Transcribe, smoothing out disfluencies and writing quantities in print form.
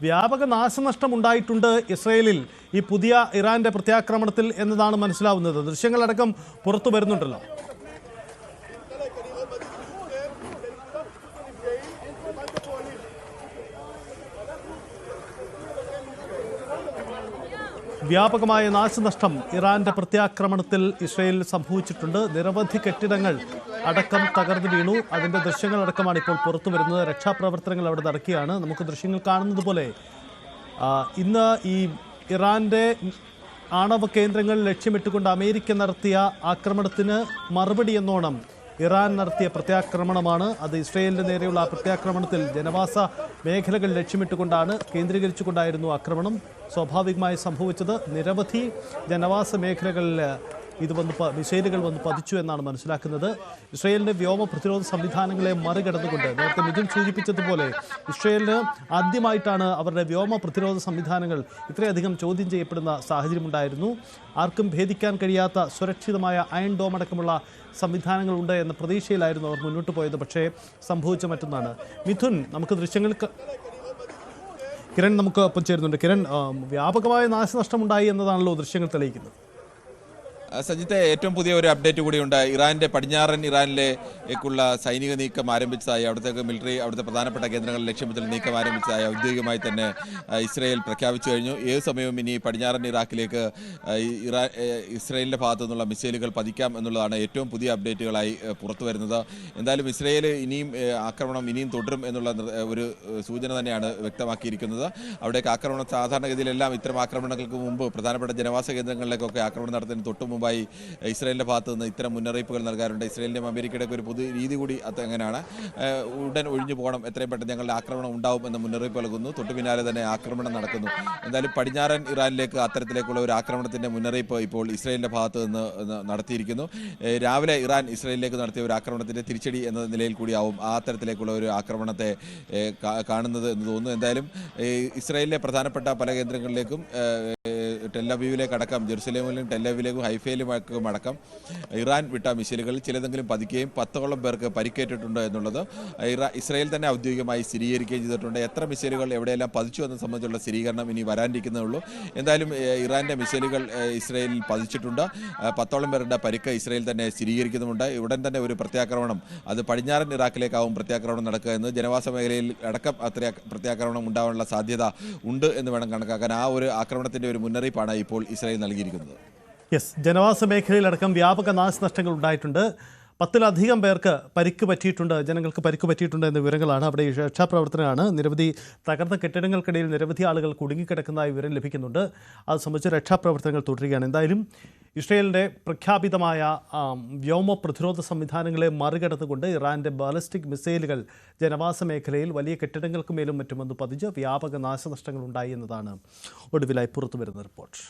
വ്യാപക നാശനഷ്ടം ഉണ്ടായിട്ടുണ്ട് ഇസ്രയേലിൽ ഈ പുതിയ ഇറാന്റെ പ്രത്യാക്രമണത്തിൽ എന്നതാണ് മനസ്സിലാവുന്നത്. ദൃശ്യങ്ങളടക്കം പുറത്തു വരുന്നുണ്ടല്ലോ. വ്യാപകമായ നാശനഷ്ടം ഇറാന്റെ പ്രത്യാക്രമണത്തിൽ ഇസ്രയേലിൽ സംഭവിച്ചിട്ടുണ്ട്. നിരവധി കെട്ടിടങ്ങൾ അടക്കം തകർന്നു വീണു. അതിന്റെ ദൃശ്യങ്ങളടക്കമാണ് ഇപ്പോൾ പുറത്തു വരുന്നത്. രക്ഷാപ്രവർത്തനങ്ങൾ അവിടെ നടക്കുകയാണ്. നമുക്ക് ദൃശ്യങ്ങൾ കാണുന്നത് പോലെ ഇന്ന് ഈ ഇറാന്റെ ആണവ കേന്ദ്രങ്ങൾ ലക്ഷ്യമിട്ടുകൊണ്ട് അമേരിക്ക നടത്തിയ ആക്രമണത്തിന് മറുപടി എന്നോണം ഇറാൻ നടത്തിയ പ്രത്യാക്രമണമാണ്. അത് ഇസ്രയേലിന് നേരെയുള്ള ആ പ്രത്യാക്രമണത്തിൽ ജനവാസ മേഖലകൾ ലക്ഷ്യമിട്ടുകൊണ്ടാണ് കേന്ദ്രീകരിച്ചുകൊണ്ടായിരുന്നു ആക്രമണം സ്വാഭാവികമായി സംഭവിച്ചത്. നിരവധി ജനവാസ മേഖലകളിൽ മിസൈലുകൾ വന്ന് പതിച്ചു എന്നാണ് മനസ്സിലാക്കുന്നത്. ഇസ്രയേലിന്റെ വ്യോമ പ്രതിരോധ സംവിധാനങ്ങളെ മറികടന്നുകൊണ്ട് നേരത്തെ മിഥുൻ സൂചിപ്പിച്ചതുപോലെ ഇസ്രയേലിന് ആദ്യമായിട്ടാണ് അവരുടെ വ്യോമ പ്രതിരോധ സംവിധാനങ്ങൾ ഇത്രയധികം ചോദ്യം ചെയ്യപ്പെടുന്ന സാഹചര്യമുണ്ടായിരുന്നു. ആർക്കും ഭേദിക്കാൻ കഴിയാത്ത സുരക്ഷിതമായ അയൺ ഡോം അടക്കമുള്ള സംവിധാനങ്ങളുണ്ട് എന്ന പ്രതീക്ഷയിലായിരുന്നു അവർ മുന്നോട്ട് പോയത്. പക്ഷേ സംഭവിച്ച മറ്റൊന്നാണ്. മിഥുൻ, നമുക്ക് ദൃശ്യങ്ങൾ കിരൺ നമുക്ക് ഒപ്പം ചേരുന്നുണ്ട്. കിരൺ, വ്യാപകമായ നാശനഷ്ടമുണ്ടായി എന്നതാണല്ലോ ദൃശ്യങ്ങൾ തെളിയിക്കുന്നത്. സജിത്തെ, ഏറ്റവും പുതിയ ഒരു അപ്ഡേറ്റ് കൂടിയുണ്ട്. ഇറാന്റെ പടിഞ്ഞാറൻ ഇറാനിലേക്കുള്ള സൈനിക നീക്കം ആരംഭിച്ചതായി, അവിടുത്തെ മിലിറ്ററി, അവിടുത്തെ പ്രധാനപ്പെട്ട കേന്ദ്രങ്ങളിൽ ലക്ഷ്യമിട്ടുള്ള നീക്കം ആരംഭിച്ചതായി ഔദ്യോഗികമായി തന്നെ ഇസ്രയേൽ പ്രഖ്യാപിച്ചു കഴിഞ്ഞു. ഏത് സമയവും ഇനി പടിഞ്ഞാറൻ ഇറാഖിലേക്ക് ഇസ്രയേലിന്റെ ഭാഗത്തു നിന്നുള്ള മിസൈലുകൾ പതിക്കാം എന്നുള്ളതാണ് ഏറ്റവും പുതിയ അപ്ഡേറ്റുകളായി പുറത്തു വരുന്നത്. എന്തായാലും ഇസ്രയേൽ ആക്രമണം ഇനിയും തുടരും എന്നുള്ള ഒരു സൂചന തന്നെയാണ് വ്യക്തമാക്കിയിരിക്കുന്നത്. അവിടേക്ക് ആക്രമണം സാധാരണഗതിയിലെല്ലാം ഇത്തരം ആക്രമണങ്ങൾക്ക് മുമ്പ് പ്രധാനപ്പെട്ട ജനവാസ കേന്ദ്രങ്ങളിലേക്കൊക്കെ ആക്രമണം നടത്തുന്നതിന് തൊട്ട് മുമ്പായി ഇസ്രയേലിന്റെ ഭാഗത്ത് നിന്ന് ഇത്തരം മുന്നറിയിപ്പുകൾ നൽകാറുണ്ട്. ഇസ്രയേലിന്റെയും അമേരിക്കയുടെയൊക്കെ ഒരു പുതിയ രീതി കൂടി അത് എങ്ങനെയാണ്, ഉടൻ ഒഴിഞ്ഞു പോകണം, എത്രയും പെട്ടെന്ന് ഞങ്ങളുടെ ആക്രമണം ഉണ്ടാവും എന്ന മുന്നറിയിപ്പ് നൽകുന്നു. തൊട്ടു പിന്നാലെ തന്നെ ആക്രമണം നടക്കുന്നു. എന്തായാലും പടിഞ്ഞാറൻ ഇറാനിലേക്ക് അത്തരത്തിലേക്കുള്ള ഒരു ആക്രമണത്തിന്റെ മുന്നറിയിപ്പ് ഇപ്പോൾ ഇസ്രയേലിന്റെ ഭാഗത്ത് നിന്ന് നടത്തിയിരിക്കുന്നു. രാവിലെ ഇറാൻ ഇസ്രയേലിലേക്ക് നടത്തിയ ഒരു ആക്രമണത്തിന്റെ തിരിച്ചടി എന്ന നിലയിൽ കൂടിയാവും ആ തരത്തിലേക്കുള്ള ഒരു ആക്രമണത്തെ കാണുന്നത് എന്ന് തോന്നുന്നു. എന്തായാലും ഇസ്രയേലിലെ പ്രധാനപ്പെട്ട പല കേന്ദ്രങ്ങളിലേക്കും ടെല്ലവീവിലേക്ക് അടക്കം, ജെറുസലേമിലും ടെല്ലവീവിലേക്കും ഹൈഫയിലുമൊക്കെ അടക്കം ഇറാൻ വിട്ട മിസൈലുകളിൽ ചിലതെങ്കിലും പതിക്കുകയും 10ഓളം പേർക്ക് പരിക്കേറ്റിട്ടുണ്ട് എന്നുള്ളത് ഇസ്രയേൽ തന്നെ ഔദ്യോഗികമായി സ്ഥിരീകരിക്കുകയും ചെയ്തിട്ടുണ്ട്. എത്ര മിസൈലുകൾ എവിടെയെല്ലാം പതിച്ചു എന്നത് സംബന്ധിച്ചുള്ള സ്ഥിരീകരണം ഇനി വരാനിരിക്കുന്നേ ഉള്ളൂ. എന്തായാലും ഇറാന്റെ മിസൈലുകൾ ഇസ്രയേലിൽ പതിച്ചിട്ടുണ്ട്. 10ഓളം പേരുടെ പരിക്ക് ഇസ്രയേൽ തന്നെ സ്ഥിരീകരിക്കുന്നുമുണ്ട്. ഉടൻ തന്നെ ഒരു പ്രത്യാക്രമണം, അത് പടിഞ്ഞാറൻ ഇറാഖിലേക്കാവും പ്രത്യാക്രമണം നടക്കുക എന്ന്, ജനവാസ മേഖലയിൽ അടക്കം പ്രത്യാക്രമണം ഉണ്ടാവാനുള്ള സാധ്യത ഉണ്ട് എന്ന് വേണം കണക്കാക്കാൻ. ആ ഒരു ആക്രമണത്തിന്റെ ഒരു മുന്നറിയിപ്പാണ് ഇപ്പോൾ ഇസ്രയേൽ നൽകിയിരിക്കുന്നത്. ജനവാസ മേഖലയിലടക്കം വ്യാപക നാശനഷ്ടങ്ങൾ ഉണ്ടായിട്ടുണ്ട്. 10ലധികം പേർക്ക് പരിക്ക് പറ്റിയിട്ടുണ്ട്, ജനങ്ങൾക്ക് പരിക്ക് പറ്റിയിട്ടുണ്ട് എന്ന വിവരങ്ങളാണ്. അവിടെ രക്ഷാപ്രവർത്തനമാണ്. നിരവധി തകർന്ന കെട്ടിടങ്ങൾക്കിടയിൽ നിരവധി ആളുകൾ കുടുങ്ങിക്കിടക്കുന്നതായി വിവരം ലഭിക്കുന്നുണ്ട്. അത് സംബന്ധിച്ച് രക്ഷാപ്രവർത്തനങ്ങൾ തുടരുകയാണ്. എന്തായാലും ഇസ്രയേലിൻ്റെ പ്രഖ്യാപിതമായ വ്യോമ പ്രതിരോധ സംവിധാനങ്ങളെ മറികടന്നുകൊണ്ട് ഇറാൻ്റെ ബാലിസ്റ്റിക് മിസൈലുകൾ ജനവാസ മേഖലയിൽ വലിയ കെട്ടിടങ്ങൾക്ക് മേലും മറ്റും വന്ന് പതിച്ച് വ്യാപക നാശനഷ്ടങ്ങൾ ഉണ്ടായി എന്നതാണ് ഒടുവിലായി പുറത്തുവരുന്ന റിപ്പോർട്ട്.